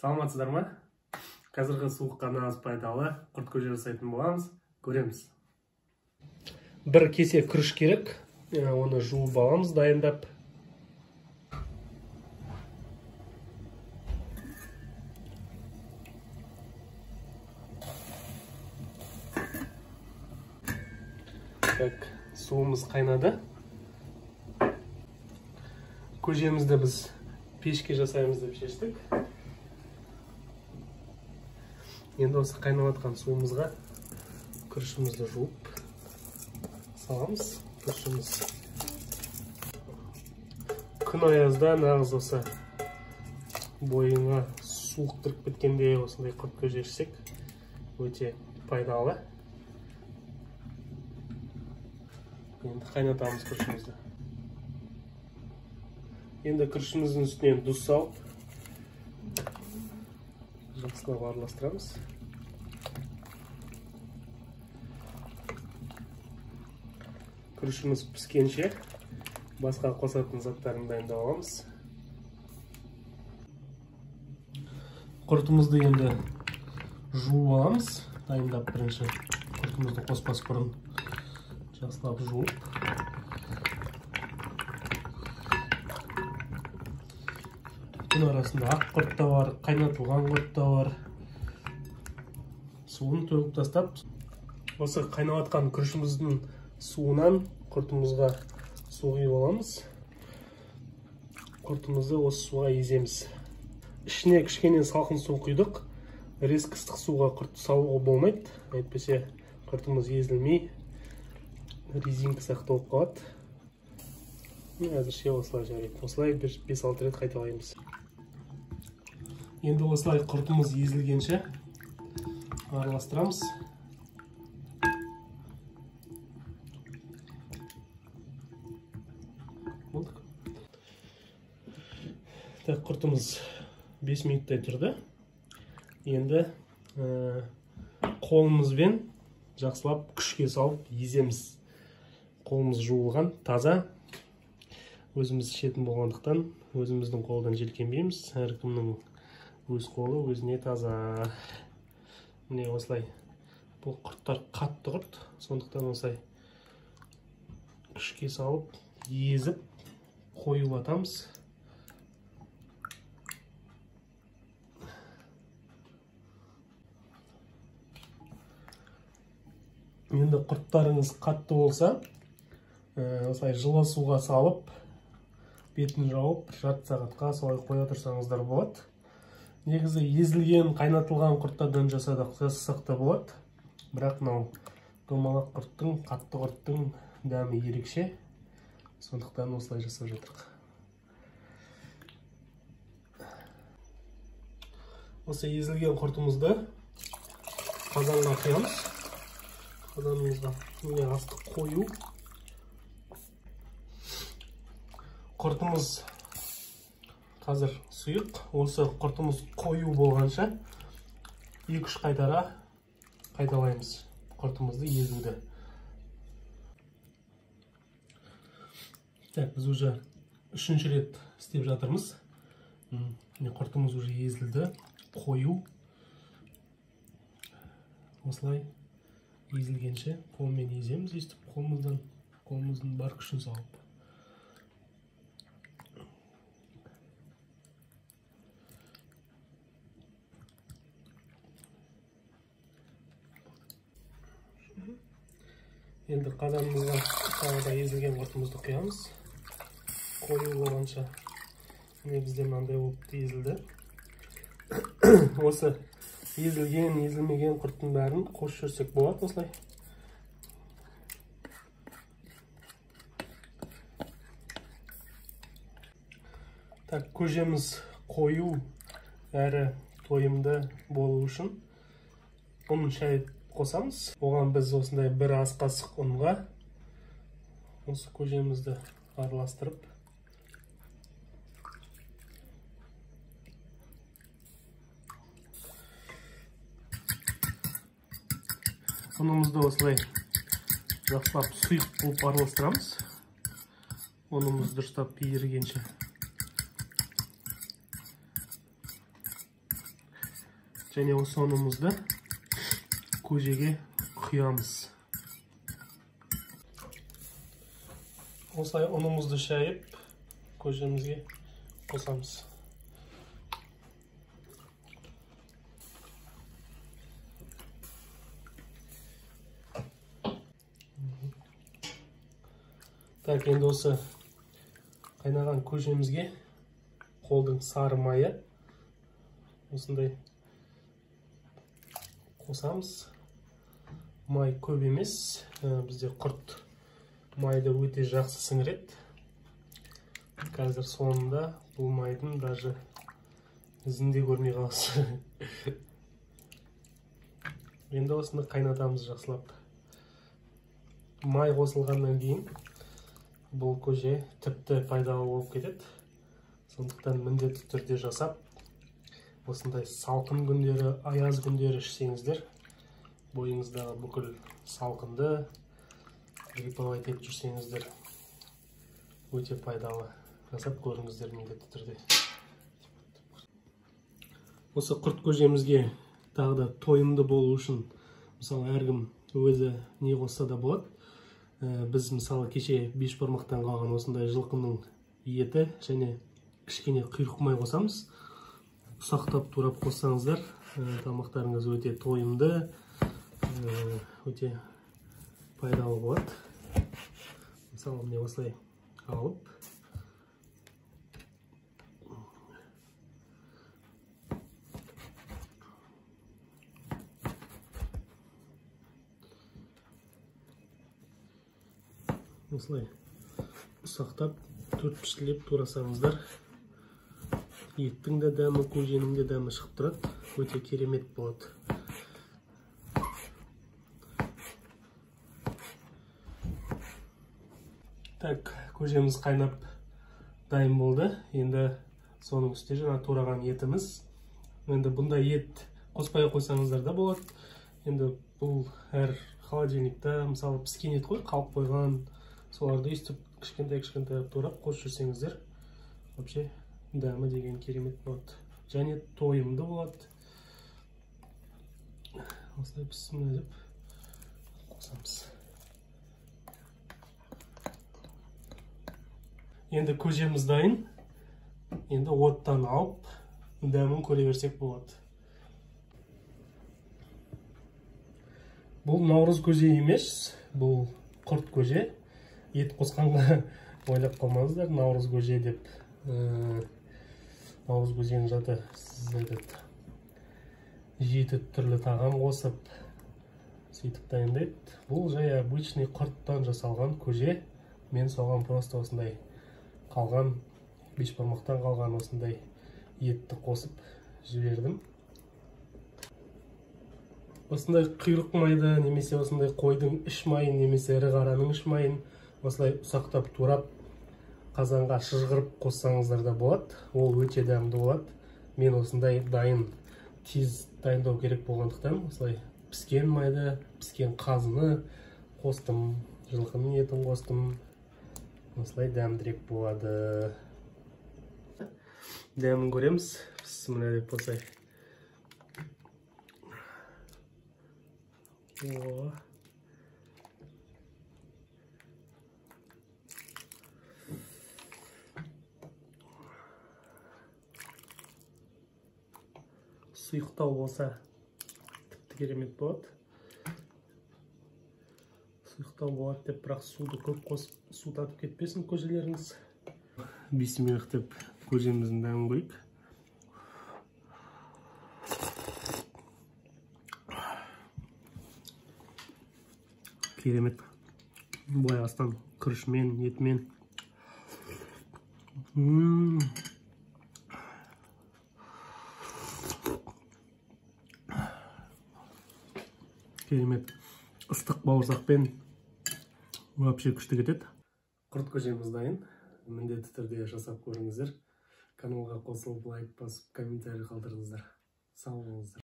Саламатсыздар ма? Қазіргі суыққа нағыз пайдалы құрт көже жасайтын боламыз. Көреміз. Бір кесе күріш керек. Оны жуып аламыз дайындап. Так, суымыз қайнады. Көжемізді біз пешке жасаймыз деп шештік. Енді осы қайнап жатқан суымызға күрішімізді жуып саламыз. Күрішіміз күн аязда нағыз осы бойыңа суық кіріп кеткенде осындай құрт көже ішсек өте пайдалы. Енді қайнатамыз күрішімізді. Енді күрішіміздің үстінен тұз салып жақсылап араластырамыз. Күрішіміз піскенше басқа қосатын заттарын дайындап аламыз. Құртымызды енді жуып аламыз. Дайындап бірінші құртымызды қоспас бұрын жақсылап жуып. Бұның арасында ақ құрт та бар, қайнатылған құрт та бар. Суын төгіп тастап, осы қайнап жатқан күрішіміздің суынан құртымызға су құйып аламыз. Құртымызды осы суға еземіз. Ішіне кішкене салқын су құйдық. Резк ыстық суға құртты салуға болмайды. Әйтпесе құртымыз езілмей, резинка сияқты болып қалады. Әзірше осылай жарайды. Осылай 5-6 рет қайталаймыз. Енді осылай құртымыз езілгенше араластырамыз. Так, құртымыз 5 минуттай тұрды. Енді қолымызбен жақсылап күшке салып еземіз. Қолымыз жуылған, таза. Өзіміз ішетін болғандықтан өзіміздің қолдан желкенбейміз. Әркімнің өз қолы өзіне таза. Міне осылай. Бұл құрттар қатты құрт. Сондықтан осылай күшке салып, езіп, қойып атамыз. Енді құрттарыңыз қатты болса, осылай жылы суға салып, бетін жауып, жарты сағатқа солай қоя тұрсаңыздар болады. Негізі езілген, қайнатылған құрттардан жасасақ та болады. Бірақ мынау домалақ құрттың, қатты құрттың дәмі ерекше. Сондықтан осылай жасап жатырмыз. Осы езілген құртымызды қазанға құямыз. Қазанымызға міне астық қою. Құртымыз қазір сұйық. Осы құртымыз қою болғанша 2-3 қайтара қайталаймыз құртымызды езуді. Так, біз уже 3-ші рет істеп жатырмыз. Құртымыз уже езілді, қою. Осылай езілгенше қолмен еземіз, естіп қолымыздың бар күшін салып. Енді қазанымызға тағы езілген құртымызды құямыз. Қою болғанша міне бізде мынандай болып езілді. Осы езілген, езілмеген құрттың бәрін қосып жүрсек болады осылай. Так, көжеміз қою әрі тойымды болу үшін ұн шай қосамыз. Оған біз осындай бір ас қасық ұнға осы көжемізді араластырып ұнымызды осылай жақсылап сұйық болып араластырамыз. Ұнымыз дұрыстап ерігенше. және осы ұнымызды көжеге құямыз. Осылай ұнымызды шайып, көжемізге қосамыз. Так, енді осы қайнаған көжемізге қолдың сары майы осындай қосамыз. Май көп емес, бізде құрт майды өте жақсы сіңіреді. Қазір соңында бұл майдың даже ізінде көрмей қаласыз. Енді осыны қайнатамыз жақсылап. Май қосылғаннан кейін бұл көже тіпті пайдалы болып кетеді. Сондықтан міндетті түрде жасап, осындай салқын күндері, аяз күндері ішсеңіздер, бойыңыздағы бүкіл салқынды грипповать етіп жүрсеңіздер, өте пайдалы. Жасап көріңіздер міндетті түрде. Осы құрт көжемізге тағы да тойымды болу үшін, мысалы, әркім өзі не қосса да болады. Біз мысалы кеше бешбармақтан қалған осындай жылқының еті және кішкене құйрық май қосамыз. Ұсақтап турап қоссаңыздар, тамақтарыңыз өте тойымды, өте пайдалы болады. Мысалы, міне осылай алып, осылай ұсақтап, төрт-піштілеп турасаңыздар, еттің де дәмі, көженің де дәмі шығып тұрады, өте керемет болады. Так, көжеміз қайнап дайын болды. Енді соның үстіне жаңа тураған етіміз. Енді бұнда ет қоспай қойсаңыздар да болады. Енді бұл әр холодильникта, мысалы, піскен ет қой, қалып қойған, соларды өйстіп кішкентай турап қосып жүрсеңіздер, вообще дәмі деген керемет болады. Және тойымды болады. Осылай піссін деп қосамыз. Енді көжеміз дайын. Енді оттан алып, дәмін көре берсек болады. Бұл наурыз көже емес, бұл құрт көже. Ет қосқанға ойлап қалмаңыздар, наурыз көже деп. Наурыз көженің жаты жеті түрлі тағам қосып, сөйтіп дайындайды. Бұл жай обычный құрттан жасалған көже. Мен соған просто осындай қалған, бешбармақтан қалған осындай етті қосып жібердім. Осындай құйрық майды, немесе осындай қойдың іш майын, немесе ірі қараның іш майын осылай ұсақтап турап, қазанға шыжғырып қоссаңыздар да болады. Ол өте дәмді болады. Мен осындай дайын, тез дайындау керек болғандықтан, осылай піскен майды, піскен қазыны қостым, жылқының етін қостым. Осылай дәмдірек болады. Дәмін көреміз. Мына деп осылай. Сұйықтау болса тіпті керемет болады. Сұйықтау болады деп, бірақ суды көп қосып, су татып кетпесін көжелеріңіз. Бисмиллах деп көжеміздің дәмін көрейік. Керемет. Былай астан күрішмен, етмен. Керемет. Ыстық бауырсақпен вообще күшті кетеді. Құрт көжеміз дайын. Міндетті түрде жасап көріңіздер. Каналға қосылып, лайк басып, комментарий қалдырыңыздар. Сау болыңыздар.